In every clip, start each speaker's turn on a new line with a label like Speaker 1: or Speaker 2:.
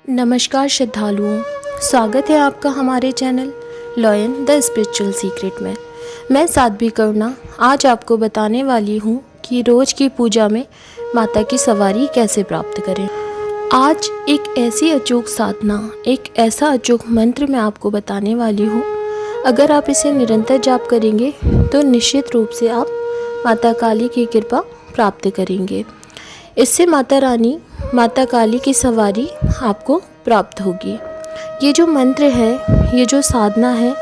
Speaker 1: नमस्कार श्रद्धालुओं, स्वागत है आपका हमारे channel lion the spiritual secret में। मैं साध्वी करुणा आज आपको बताने वाली हूँ कि रोज़ की पूजा में माता की सवारी कैसे प्राप्त करें। आज एक ऐसी अचूक साधना, एक ऐसा अचूक मंत्र मैं आपको बताने वाली हूँ। अगर आप इसे निरंतर जाप करेंगे तो निश्चित रूप से आप माता काली की कृपा प्राप्त करेंगे। इससे माता रानी, माता काली की सवारी आपको प्राप्त होगी। ये जो मंत्र है, ये जो साधना है,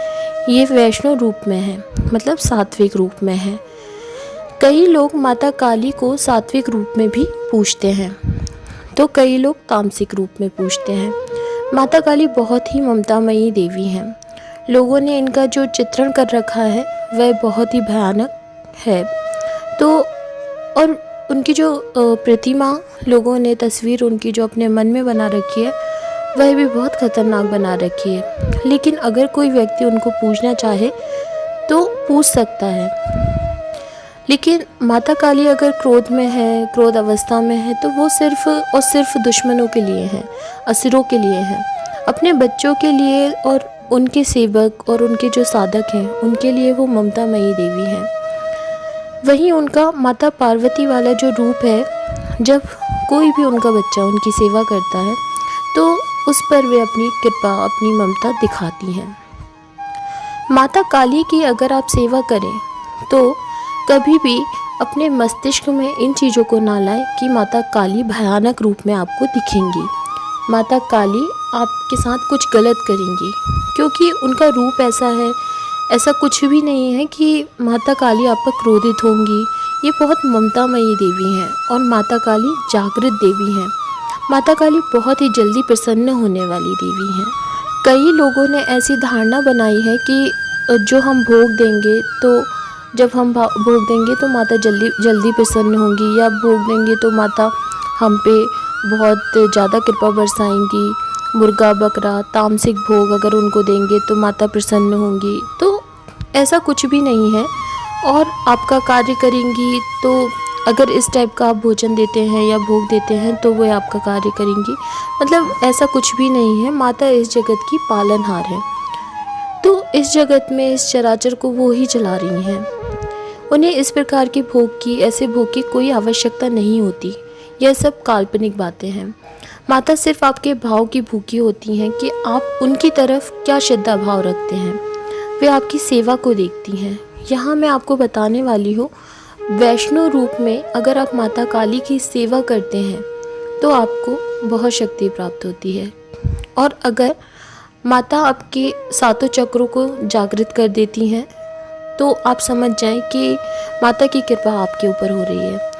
Speaker 1: ये वैष्णव रूप में है, मतलब सात्विक रूप में है। कई लोग माता काली को सात्विक रूप में भी पूजते हैं तो कई लोग तामसिक रूप में पूजते हैं। माता काली बहुत ही ममतामयी देवी हैं। लोगों ने इनका जो चित्रण कर रखा है वह बहुत ही भयानक है। तो और उनकी जो प्रतिमा लोगों ने, तस्वीर उनकी जो अपने मन में बना रखी है वह भी बहुत खतरनाक बना रखी है। लेकिन अगर कोई व्यक्ति उनको पूजना चाहे तो पूज सकता है। लेकिन माता काली अगर क्रोध में है, क्रोध अवस्था में है, तो वो सिर्फ और सिर्फ दुश्मनों के लिए है, असुरों के लिए है। अपने बच्चों के लिए और उनके सेवक और उनके जो साधक हैं उनके लिए वो ममतामयी देवी है। वहीं उनका माता पार्वती वाला जो रूप है, जब कोई भी उनका बच्चा उनकी सेवा करता है तो उस पर वे अपनी कृपा, अपनी ममता दिखाती हैं। माता काली की अगर आप सेवा करें तो कभी भी अपने मस्तिष्क में इन चीज़ों को ना लाएं कि माता काली भयानक रूप में आपको दिखेंगी, माता काली आपके साथ कुछ गलत करेंगी, क्योंकि उनका रूप ऐसा है। ऐसा कुछ भी नहीं है कि माता काली आप पर क्रोधित होंगी। ये बहुत ममतामयी देवी हैं और माता काली जागृत देवी हैं। माता काली बहुत ही जल्दी प्रसन्न होने वाली देवी हैं। कई लोगों ने ऐसी धारणा बनाई है कि जो हम भोग देंगे, तो जब हम भोग देंगे तो माता जल्दी प्रसन्न होंगी, या भोग देंगे तो माता हम पे बहुत ज़्यादा कृपा बरसाएंगी। मुर्गा, बकरा, तामसिक भोग अगर उनको देंगे तो माता प्रसन्न होंगी। तो ऐसा कुछ भी नहीं है। और आपका कार्य करेंगी तो अगर इस टाइप का आप भोजन देते हैं या भोग देते हैं तो वो आपका कार्य करेंगी। मतलब ऐसा कुछ भी नहीं है। माता इस जगत की पालनहार है। तो इस जगत में, इस चराचर को वो ही चला रही हैं। उन्हें इस प्रकार के भोग की, ऐसे भोग की कोई आवश्यकता नहीं होती। यह सब काल्पनिक बातें हैं। माता सिर्फ आपके भाव की भूखी होती हैं कि आप उनकी तरफ क्या श्रद्धा भाव रखते हैं। वे आपकी सेवा को देखती हैं। यहाँ मैं आपको बताने वाली हूँ, वैष्णव रूप में अगर आप माता काली की सेवा करते हैं तो आपको बहुत शक्ति प्राप्त होती है। और अगर माता आपके सातों चक्रों को जागृत कर देती हैं तो आप समझ जाएं कि माता की कृपा आपके ऊपर हो रही है।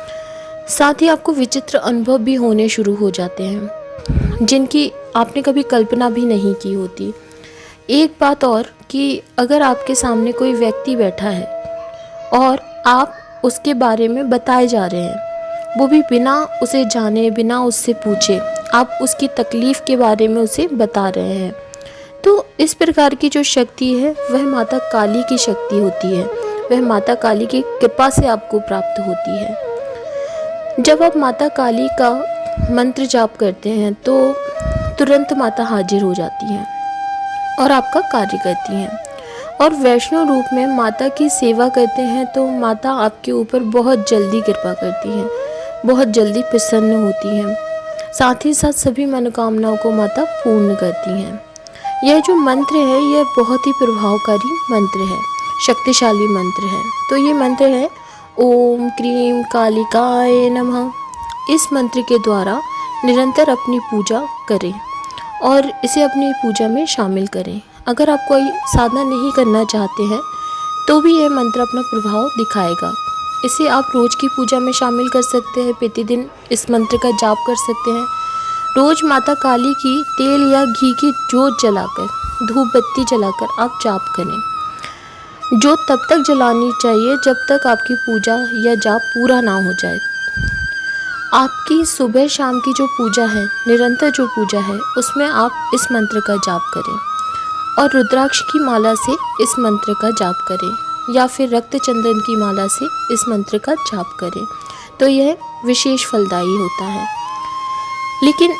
Speaker 1: साथ ही आपको विचित्र अनुभव भी होने शुरू हो जाते हैं जिनकी आपने कभी कल्पना भी नहीं की होती। एक बात और कि अगर आपके सामने कोई व्यक्ति बैठा है और आप उसके बारे में बताए जा रहे हैं, वो भी बिना उसे जाने, बिना उससे पूछे, आप उसकी तकलीफ़ के बारे में उसे बता रहे हैं, तो इस प्रकार की जो शक्ति है वह माता काली की शक्ति होती है। वह माता काली की कृपा से आपको प्राप्त होती है। जब आप माता काली का मंत्र जाप करते हैं तो तुरंत माता हाजिर हो जाती हैं और आपका कार्य करती हैं। और वैष्णव रूप में माता की सेवा करते हैं तो माता आपके ऊपर बहुत जल्दी कृपा करती हैं, बहुत जल्दी प्रसन्न होती हैं। साथ ही साथ सभी मनोकामनाओं को माता पूर्ण करती हैं। यह जो मंत्र है यह बहुत ही प्रभावकारी मंत्र है, शक्तिशाली मंत्र है। तो ये मंत्र है ओम क्रीम कालिकाय नमः। इस मंत्र के द्वारा निरंतर अपनी पूजा करें और इसे अपनी पूजा में शामिल करें। अगर आप कोई साधना नहीं करना चाहते हैं तो भी यह मंत्र अपना प्रभाव दिखाएगा। इसे आप रोज़ की पूजा में शामिल कर सकते हैं। प्रतिदिन इस मंत्र का जाप कर सकते हैं। रोज़ माता काली की तेल या घी की जोत जलाकर, धूप बत्ती जलाकर आप जाप करें। जोत तब तक जलानी चाहिए जब तक आपकी पूजा या जाप पूरा ना हो जाए। आपकी सुबह शाम की जो पूजा है, निरंतर जो पूजा है, उसमें आप इस मंत्र का जाप करें और रुद्राक्ष की माला से इस मंत्र का जाप करें या फिर रक्त चंदन की माला से इस मंत्र का जाप करें तो यह विशेष फलदायी होता है। लेकिन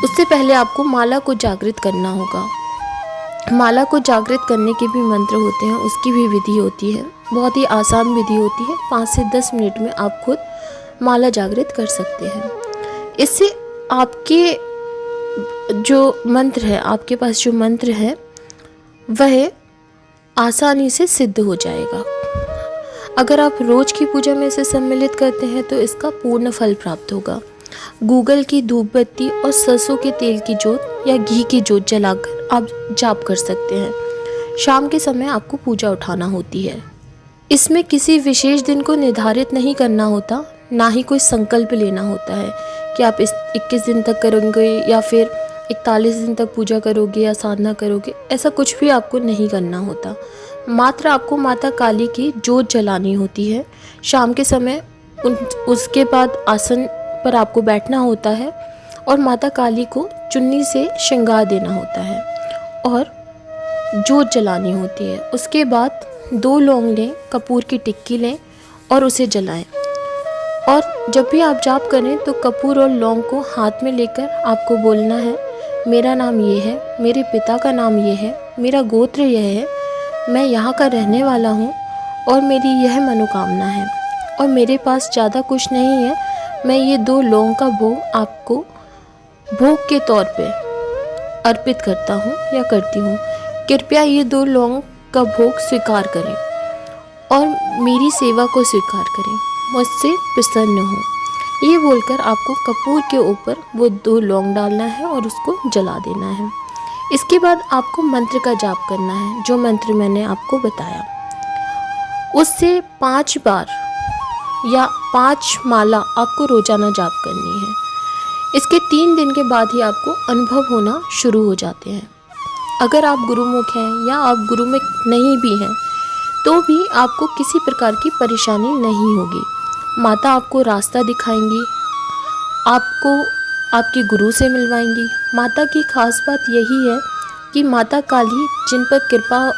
Speaker 1: उससे पहले आपको माला को जागृत करना होगा। माला को जागृत करने के भी मंत्र होते हैं, उसकी भी विधि होती है। बहुत ही आसान विधि होती है। 5 से 10 मिनट में आप खुद माला जागृत कर सकते हैं। इससे आपके जो मंत्र है, आपके पास जो मंत्र है वह आसानी से सिद्ध हो जाएगा। अगर आप रोज की पूजा में इसे सम्मिलित करते हैं तो इसका पूर्ण फल प्राप्त होगा। गूगल की धूप बत्ती और सरसों के तेल की जोत या घी की जोत जलाकर आप जाप कर सकते हैं। शाम के समय आपको पूजा उठाना होती है। इसमें किसी विशेष दिन को निर्धारित नहीं करना होता, ना ही कोई संकल्प लेना होता है कि आप इस 21 दिन तक करोगे या फिर 41 दिन तक पूजा करोगे या साधना करोगे। ऐसा कुछ भी आपको नहीं करना होता। मात्र आपको माता काली की जोत जलानी होती है। शाम के समय उसके बाद आसन पर आपको बैठना होता है और माता काली को चुन्नी से श्रृंगार देना होता है और जोत जलानी होती है। उसके बाद 2 लौंग लें, कपूर की टिक्की लें और उसे जलाएं। और जब भी आप जाप करें तो कपूर और लौंग को हाथ में लेकर आपको बोलना है, मेरा नाम ये है, मेरे पिता का नाम ये है, मेरा गोत्र यह है, मैं यहाँ का रहने वाला हूँ और मेरी यह मनोकामना है और मेरे पास ज़्यादा कुछ नहीं है। मैं ये 2 लौंग का भोग आपको भोग के तौर पे अर्पित करता हूँ या करती हूँ। कृपया ये 2 लौंग का भोग स्वीकार करें और मेरी सेवा को स्वीकार करें, मुझसे प्रसन्न हो। ये बोलकर आपको कपूर के ऊपर वो 2 लौंग डालना है और उसको जला देना है। इसके बाद आपको मंत्र का जाप करना है, जो मंत्र मैंने आपको बताया। उससे 5 बार या 5 माला आपको रोजाना जाप करनी है। इसके 3 दिन के बाद ही आपको अनुभव होना शुरू हो जाते हैं। अगर आप गुरुमुख हैं या आप गुरुमुख नहीं भी हैं तो भी आपको किसी प्रकार की परेशानी नहीं होगी। माता आपको रास्ता दिखाएंगी, आपको आपके गुरु से मिलवाएंगी। माता की खास बात यही है कि माता काली जिन पर कृपा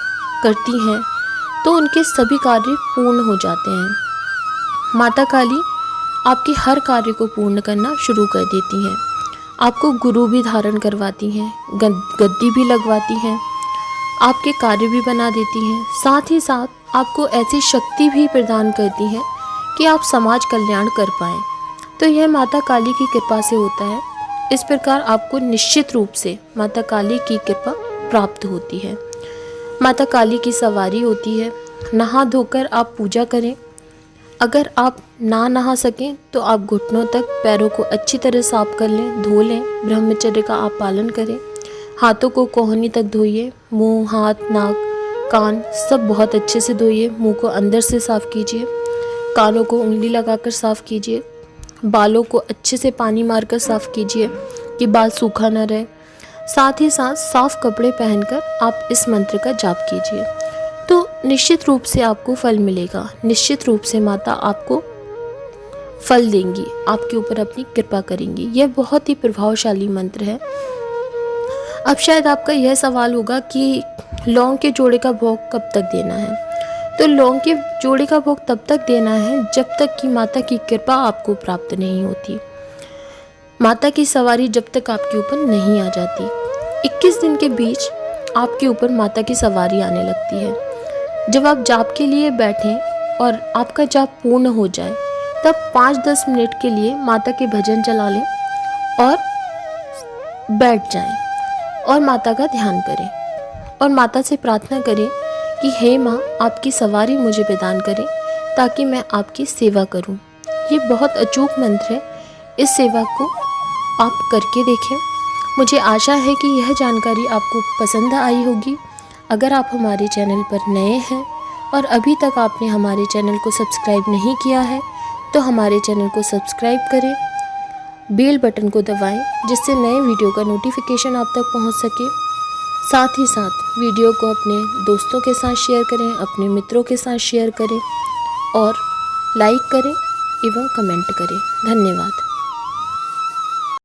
Speaker 1: करती हैं तो उनके सभी कार्य पूर्ण हो जाते हैं। माता काली आपके हर कार्य को पूर्ण करना शुरू कर देती हैं। आपको गुरु भी धारण करवाती हैं, गद्दी भी लगवाती हैं, आपके कार्य भी बना देती हैं। साथ ही साथ आपको ऐसी शक्ति भी प्रदान करती हैं कि आप समाज कल्याण कर पाएँ। तो यह माता काली की कृपा से होता है। इस प्रकार आपको निश्चित रूप से माता काली की कृपा प्राप्त होती है। माता काली की सवारी होती है। नहा धोकर आप पूजा करें। अगर आप ना नहा सकें तो आप घुटनों तक पैरों को अच्छी तरह साफ कर लें, धो लें। ब्रह्मचर्य का आप पालन करें। हाथों को कोहनी तक धोइए। मुंह, हाथ, नाक, कान सब बहुत अच्छे से धोइए। मुंह को अंदर से साफ़ कीजिए। कानों को उंगली लगाकर साफ़ कीजिए। बालों को अच्छे से पानी मारकर साफ़ कीजिए कि बाल सूखा न रहे। साथ ही साथ साफ़ कपड़े पहनकर आप इस मंत्र का जाप कीजिए तो निश्चित रूप से आपको फल मिलेगा। निश्चित रूप से माता आपको फल देंगी, आपके ऊपर अपनी कृपा करेंगी। यह बहुत ही प्रभावशाली मंत्र है। अब शायद आपका यह सवाल होगा कि लौंग के जोड़े का भोग कब तक देना है। तो लौंग के जोड़े का भोग तब तक देना है जब तक कि माता की कृपा आपको प्राप्त नहीं होती, माता की सवारी जब तक आपके ऊपर नहीं आ जाती। 21 दिन के बीच आपके ऊपर माता की सवारी आने लगती है। जब आप जाप के लिए बैठें और आपका जाप पूर्ण हो जाए तब 5-10 मिनट के लिए माता के भजन चला लें और बैठ जाएं और माता का ध्यान करें और माता से प्रार्थना करें कि हे माँ, आपकी सवारी मुझे प्रदान करें ताकि मैं आपकी सेवा करूं। ये बहुत अचूक मंत्र है। इस सेवा को आप करके देखें। मुझे आशा है कि यह जानकारी आपको पसंद आई होगी। अगर आप हमारे चैनल पर नए हैं और अभी तक आपने हमारे चैनल को सब्सक्राइब नहीं किया है तो हमारे चैनल को सब्सक्राइब करें, बेल बटन को दबाएं जिससे नए वीडियो का नोटिफिकेशन आप तक पहुंच सके। साथ ही साथ वीडियो को अपने दोस्तों के साथ शेयर करें, अपने मित्रों के साथ शेयर करें और लाइक करें एवं कमेंट करें। धन्यवाद।